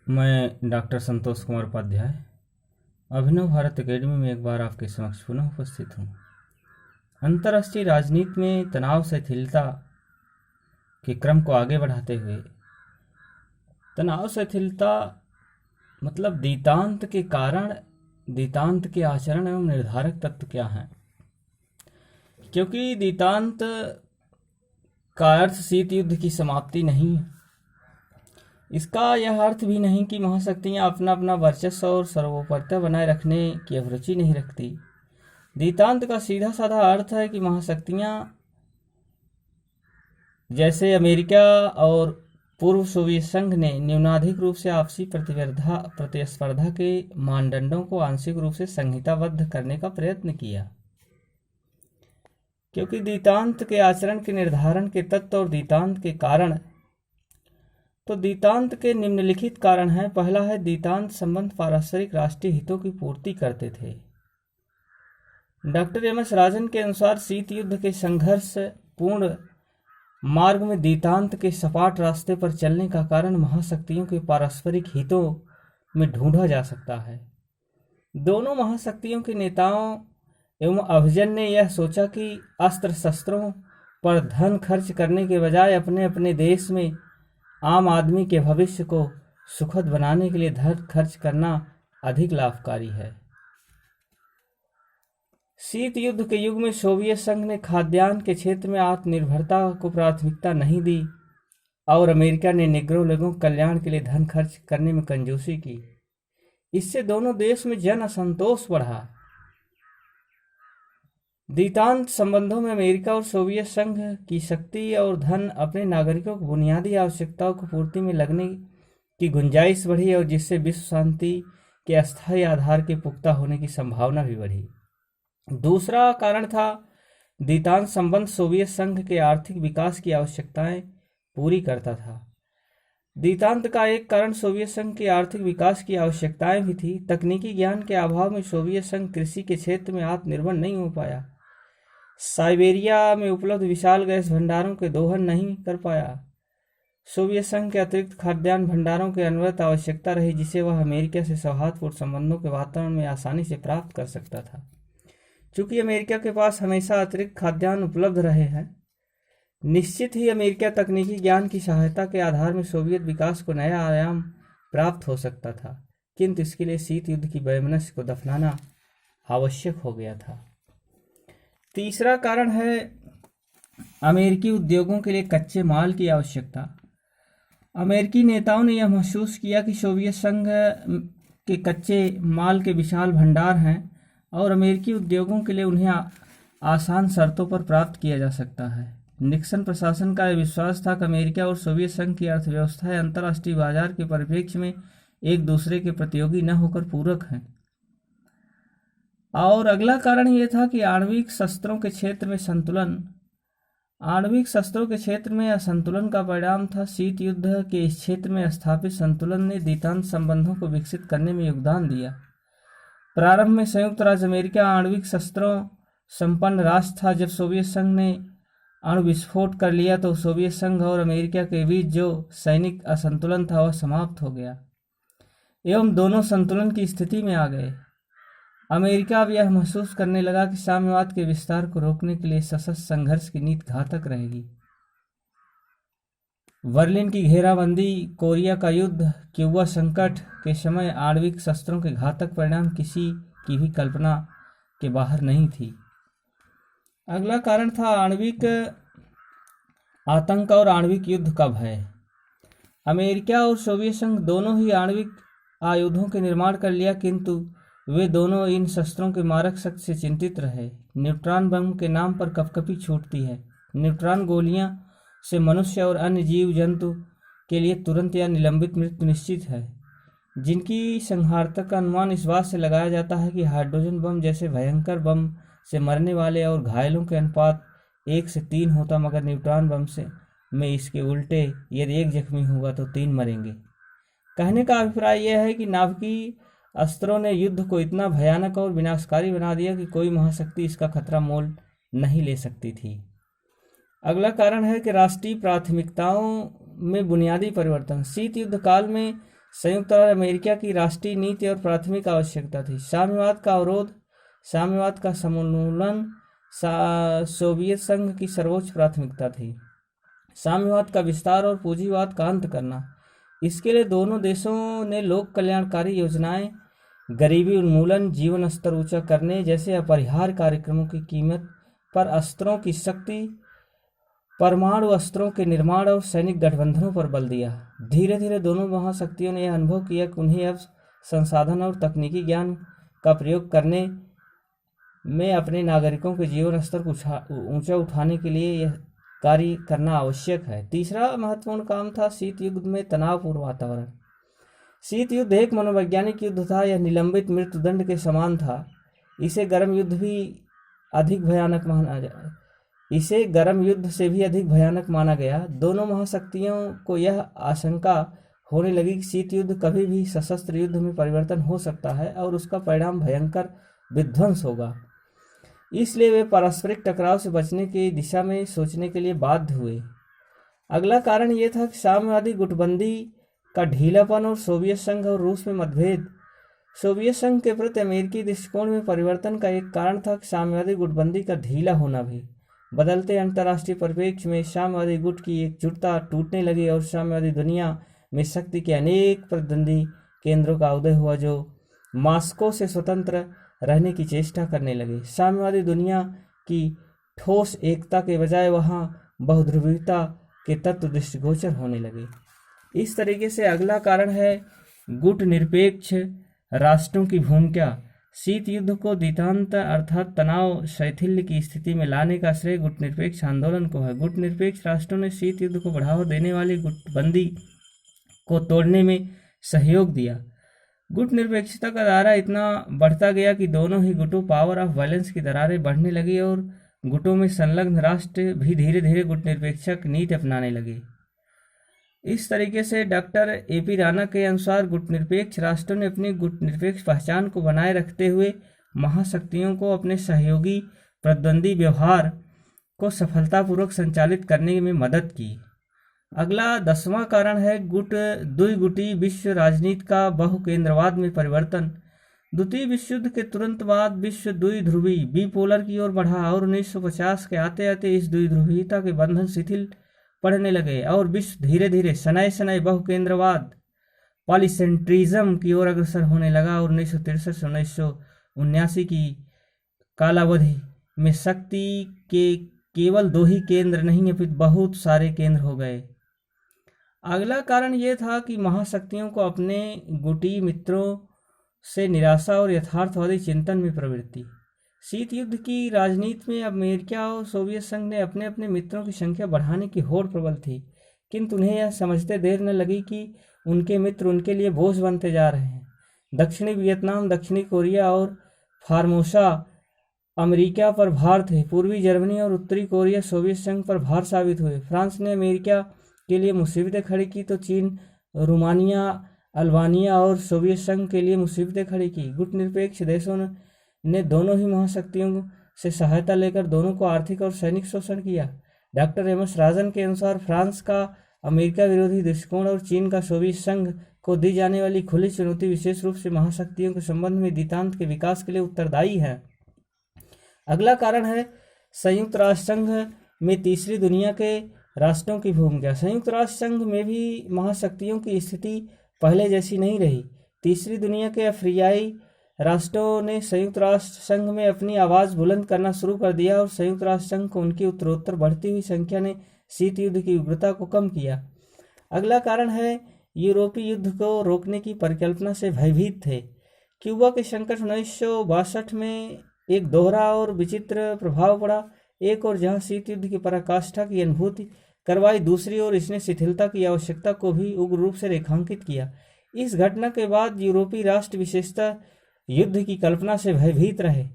मैं डॉक्टर संतोष कुमार उपाध्याय अभिनव भारत एकेडमी में एक बार आपके समक्ष पुनः उपस्थित हूँ। अंतर्राष्ट्रीय राजनीति में तनाव शिथिलता के क्रम को आगे बढ़ाते हुए तनाव शिथिलता मतलब दितांत के कारण, दितांत के आचरण एवं निर्धारक तत्व क्या हैं। क्योंकि दितांत का अर्थ शीत युद्ध की समाप्ति नहीं है। इसका यह अर्थ भी नहीं कि महाशक्तियां अपना अपना वर्चस्व और सर्वोपरिता बनाए रखने की अभिरुचि नहीं रखती। दितांत का सीधा साधा अर्थ है कि महाशक्तियां जैसे अमेरिका और पूर्व सोवियत संघ ने न्यूनाधिक रूप से आपसी प्रतिस्पर्धा के मानदंडों को आंशिक रूप से संहिताबद्ध करने का प्रयत्न किया। क्योंकि दितांत के आचरण के निर्धारण के तत्व और दितांत के कारण, तो दितांत के निम्नलिखित कारण हैं। पहला है, दितांत संबंध पारस्परिक राष्ट्रीय हितों की पूर्ति करते थे। डॉक्टर एम एस राजन के अनुसार शीत युद्ध के संघर्ष पूर्ण मार्ग में दितांत के सपाट रास्ते पर चलने का कारण महाशक्तियों के पारस्परिक हितों में ढूंढा जा सकता है। दोनों महाशक्तियों के नेताओं एवं अभिजन ने यह सोचा कि अस्त्र शस्त्रों पर धन खर्च करने के बजाय अपने अपने देश में आम आदमी के भविष्य को सुखद बनाने के लिए धन खर्च करना अधिक लाभकारी है। शीत युद्ध के युग में सोवियत संघ ने खाद्यान्न के क्षेत्र में आत्मनिर्भरता को प्राथमिकता नहीं दी और अमेरिका ने निग्रो लोगों के कल्याण के लिए धन खर्च करने में कंजूसी की। इससे दोनों देश में जन असंतोष बढ़ा। दितांत संबंधों में अमेरिका और सोवियत संघ की शक्ति और धन अपने नागरिकों को बुनियादी आवश्यकताओं को पूर्ति में लगने की गुंजाइश बढ़ी और जिससे विश्व शांति के अस्थायी आधार के पुख्ता होने की संभावना भी बढ़ी। दूसरा कारण था, दितांत संबंध सोवियत संघ के आर्थिक विकास की आवश्यकताएं पूरी करता था। दितांत का एक कारण सोवियत संघ की आर्थिक विकास की आवश्यकताएं भी थी। तकनीकी ज्ञान के अभाव में सोवियत संघ कृषि के क्षेत्र में आत्मनिर्भर नहीं हो पाया। साइबेरिया में उपलब्ध विशाल गैस भंडारों के दोहन नहीं कर पाया। सोवियत संघ के अतिरिक्त खाद्यान्न भंडारों की अनवरत आवश्यकता रही, जिसे वह अमेरिका से सौहार्दपूर्ण संबंधों के वातावरण में आसानी से प्राप्त कर सकता था। चूंकि अमेरिका के पास हमेशा अतिरिक्त खाद्यान्न उपलब्ध रहे हैं, निश्चित ही अमेरिका तकनीकी ज्ञान की सहायता के आधार में सोवियत विकास को नया आयाम प्राप्त हो सकता था, किंतु इसके लिए शीत युद्ध की वैमनस्य को दफनाना आवश्यक हो गया था। तीसरा कारण है, अमेरिकी उद्योगों के लिए कच्चे माल की आवश्यकता। अमेरिकी नेताओं ने यह महसूस किया कि सोवियत संघ के कच्चे माल के विशाल भंडार हैं और अमेरिकी उद्योगों के लिए उन्हें आसान शर्तों पर प्राप्त किया जा सकता है। निक्सन प्रशासन का यह विश्वास था कि अमेरिका और सोवियत संघ की अर्थव्यवस्थाएं अंतर्राष्ट्रीय बाजार के परिप्रेक्ष्य में एक दूसरे के प्रतियोगी न होकर पूरक हैं। और अगला कारण यह था कि आणविक शस्त्रों के क्षेत्र में संतुलन। आणविक शस्त्रों के क्षेत्र में असंतुलन का परिणाम था। शीत युद्ध के इस क्षेत्र में स्थापित संतुलन ने दितांत संबंधों को विकसित करने में योगदान दिया। प्रारंभ में संयुक्त राज्य अमेरिका आणविक शस्त्रों संपन्न राष्ट्र था। जब सोवियत संघ ने अणु विस्फोट कर लिया तो सोवियत संघ और अमेरिका के बीच जो सैनिक असंतुलन था वह समाप्त हो गया एवं दोनों संतुलन की स्थिति में आ गए। अमेरिका अब यह महसूस करने लगा कि साम्यवाद के विस्तार को रोकने के लिए सशस्त्र संघर्ष की नीति घातक रहेगी। बर्लिन की घेराबंदी, कोरिया का युद्ध, क्यूबा संकट के समय आणविक शस्त्रों के घातक परिणाम किसी की भी कल्पना के बाहर नहीं थी। अगला कारण था आणविक आतंक और आणविक युद्ध का भय। अमेरिका और सोवियत संघ दोनों ही आणविक आयुधों के निर्माण कर लिया, किंतु वे दोनों इन शस्त्रों के मारक शक्ति से चिंतित रहे। न्यूट्रॉन बम के नाम पर कपकपी छूटती है। न्यूट्रॉन गोलियां से मनुष्य और अन्य जीव जंतु के लिए तुरंत या निलंबित मृत्यु निश्चित है, जिनकी संहारतक का अनुमान इस बात से लगाया जाता है कि हाइड्रोजन बम जैसे भयंकर बम से मरने वाले और घायलों के अनुपात 1 से 3 होता, मगर न्यूट्रॉन बम में इसके उल्टे, यदि 1 जख्मी होगा तो 3 मरेंगे। कहने का अभिप्राय यह है कि नाभिकीय अस्त्रों ने युद्ध को इतना भयानक और विनाशकारी बना दिया कि कोई महाशक्ति इसका खतरा मोल नहीं ले सकती थी। अगला कारण है कि राष्ट्रीय प्राथमिकताओं में बुनियादी परिवर्तन। शीत युद्ध काल में संयुक्त राज्य अमेरिका की राष्ट्रीय नीति और प्राथमिक आवश्यकता थी। साम्यवाद का अवरोध, साम्यवाद का समूलन सोवियत संघ की सर्वोच्च प्राथमिकता थी। साम्यवाद का विस्तार और पूंजीवाद का अंत करना, इसके लिए दोनों देशों ने लोक कल्याणकारी योजनाएं, गरीबी उन्मूलन, जीवन स्तर ऊंचा करने जैसे अपरिहार्य कार्यक्रमों की कीमत पर अस्त्रों की शक्ति, परमाणु अस्त्रों के निर्माण और सैनिक गठबंधनों पर बल दिया। धीरे धीरे दोनों महाशक्तियों ने यह अनुभव किया कि उन्हें अब संसाधन और तकनीकी ज्ञान का प्रयोग करने में अपने नागरिकों के जीवन स्तर को ऊंचा उठाने के लिए यह कार्य करना आवश्यक है। तीसरा महत्वपूर्ण काम था शीत युद्ध में तनावपूर्ण वातावरण। शीत युद्ध एक मनोवैज्ञानिक युद्ध था। यह निलंबित मृत्युदंड के समान था। इसे गर्म युद्ध से भी अधिक भयानक माना गया। दोनों महाशक्तियों को यह आशंका होने लगी कि शीत युद्ध कभी भी सशस्त्र युद्ध में परिवर्तन हो सकता है और उसका परिणाम भयंकर विध्वंस होगा। इसलिए वे पारस्परिक टकराव से बचने की दिशा में सोचने के लिए बाध्य हुए। अगला कारण यह था कि साम्यवादी गुटबंदी का ढीलापन और सोवियत संघ और रूस में मतभेद। सोवियत संघ के प्रति अमेरिकी दृष्टिकोण में परिवर्तन का एक कारण था कि साम्यवादी गुटबंदी का ढीला होना भी। बदलते अंतर्राष्ट्रीय परिप्रेक्ष्य में साम्यवादी गुट की एकजुटता टूटने लगी और साम्यवादी दुनिया में शक्ति के अनेक प्रतिद्वंदी केंद्रों का उदय हुआ जो मॉस्को से स्वतंत्र रहने की चेष्टा करने लगे। साम्यवादी दुनिया की ठोस एकता के बजाय वहां बहुध्रुवीयता के तत्व दृष्टिगोचर होने लगे। इस तरीके से अगला कारण है गुट निरपेक्ष राष्ट्रों की भूमिका। शीत युद्ध को द्वितांत अर्थात तनाव शैथिल्य की स्थिति में लाने का श्रेय गुट निरपेक्ष आंदोलन को है। गुट निरपेक्ष राष्ट्रों ने शीत युद्ध को बढ़ावा देने वाली गुटबंदी को तोड़ने में सहयोग दिया। गुट निरपेक्षता का दायरा इतना बढ़ता गया कि दोनों ही गुटों पावर ऑफ बैलेंस की दरारें बढ़ने लगी और गुटों में संलग्न राष्ट्र भी धीरे धीरे गुट निरपेक्षक नीति अपनाने लगे। इस तरीके से डॉक्टर ए.पी. राणा के अनुसार गुट निरपेक्ष राष्ट्रों ने अपनी गुट निरपेक्ष पहचान को बनाए रखते हुए महाशक्तियों को अपने सहयोगी प्रतिद्वंदी व्यवहार को सफलतापूर्वक संचालित करने में मदद की। अगला 10वां कारण है द्विगुटी विश्व राजनीति का बहुकेंद्रवाद में परिवर्तन। द्वितीय विश्व युद्ध के तुरंत बाद विश्व द्विध्रुवी बीपोलर की ओर बढ़ा और 1950 के आते आते इस द्विध्रुवीयता के बंधन शिथिल पड़ने लगे और विश्व धीरे धीरे शनय शनय बहुकेंद्रवाद पॉलीसेंट्रिज्म की ओर अग्रसर होने लगा और 1963 से 1979 की कालावधि में शक्ति के केवल 2 ही केंद्र नहीं अपितु बहुत सारे केंद्र हो गए। अगला कारण यह था कि महाशक्तियों को अपने गुटी मित्रों से निराशा और यथार्थवादी चिंतन में प्रवृत्ति। शीत युद्ध की राजनीति में अमेरिका और सोवियत संघ ने अपने अपने मित्रों की संख्या बढ़ाने की होड़ प्रबल थी, किंतु उन्हें यह समझते देर न लगी कि उनके मित्र उनके लिए बोझ बनते जा रहे हैं। दक्षिणी वियतनाम, दक्षिणी कोरिया और फार्मोसा अमेरिका पर भार थे। पूर्वी जर्मनी और उत्तरी कोरिया सोवियत संघ पर भार साबित हुए। फ्रांस ने अमेरिका के लिए मुसीबतें खड़ी की तो चीन, रोमानिया, अल्बानिया और सोवियत संघ के लिए मुसीबतें खड़ी की। गुट निरपेक्ष देशों ने दोनों ही महाशक्तियों से सहायता लेकर दोनों को आर्थिक और सैनिक शोषण किया। डॉक्टर एम एस राजन के अनुसार फ्रांस का अमेरिका विरोधी दृष्टिकोण और चीन का सोवियत संघ को दी जाने वाली खुली चुनौती विशेष रूप से महाशक्तियों के संबंध में द्वितांत के विकास के लिए उत्तरदायी है। अगला कारण है संयुक्त राष्ट्र संघ में तीसरी दुनिया के राष्ट्रों की भूमिका। संयुक्त राष्ट्र संघ में भी महाशक्तियों की स्थिति पहले जैसी नहीं रही। तीसरी दुनिया के अफ्रीकाई राष्ट्रों ने संयुक्त राष्ट्र संघ में अपनी आवाज़ बुलंद करना शुरू कर दिया और संयुक्त राष्ट्र संघ को उनकी उत्तरोत्तर बढ़ती हुई संख्या ने शीत युद्ध की उग्रता को कम किया। अगला कारण है यूरोपीय युद्ध को रोकने की परिकल्पना से भयभीत थे। क्यूबा के संकट 1962 में एक दोहरा और विचित्र प्रभाव पड़ा। एक और जहां शीत युद्ध की पराकाष्ठा की अनुभूति करवाई, दूसरी ओर इसने शिथिलता की आवश्यकता को भी उग्र रूप से रेखांकित किया। इस घटना के बाद यूरोपीय राष्ट्र विशेषतः युद्ध की कल्पना से भयभीत रहे।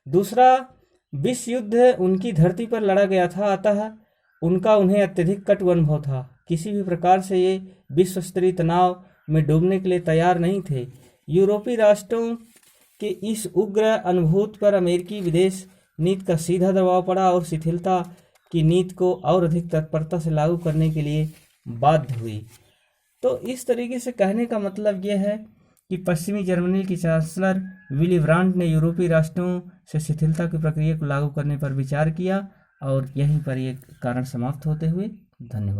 दूसरा विश्व युद्ध उनकी धरती पर लड़ा गया था, अतः उन्हें अत्यधिक कटु अनुभव था। किसी भी प्रकार से ये विश्व स्तरीय तनाव में डूबने के लिए तैयार नहीं थे। यूरोपीय राष्ट्रों के इस उग्र अनुभूति पर अमेरिकी विदेश नीति का सीधा दबाव पड़ा और शिथिलता की नीति को और अधिक तत्परता से लागू करने के लिए बाध्य हुई। तो इस तरीके से कहने का मतलब यह है कि पश्चिमी जर्मनी की चांसलर विली ब्रांट ने यूरोपीय राष्ट्रों से शिथिलता की प्रक्रिया को लागू करने पर विचार किया। और यहीं पर ये कारण समाप्त होते हुए धन्यवाद।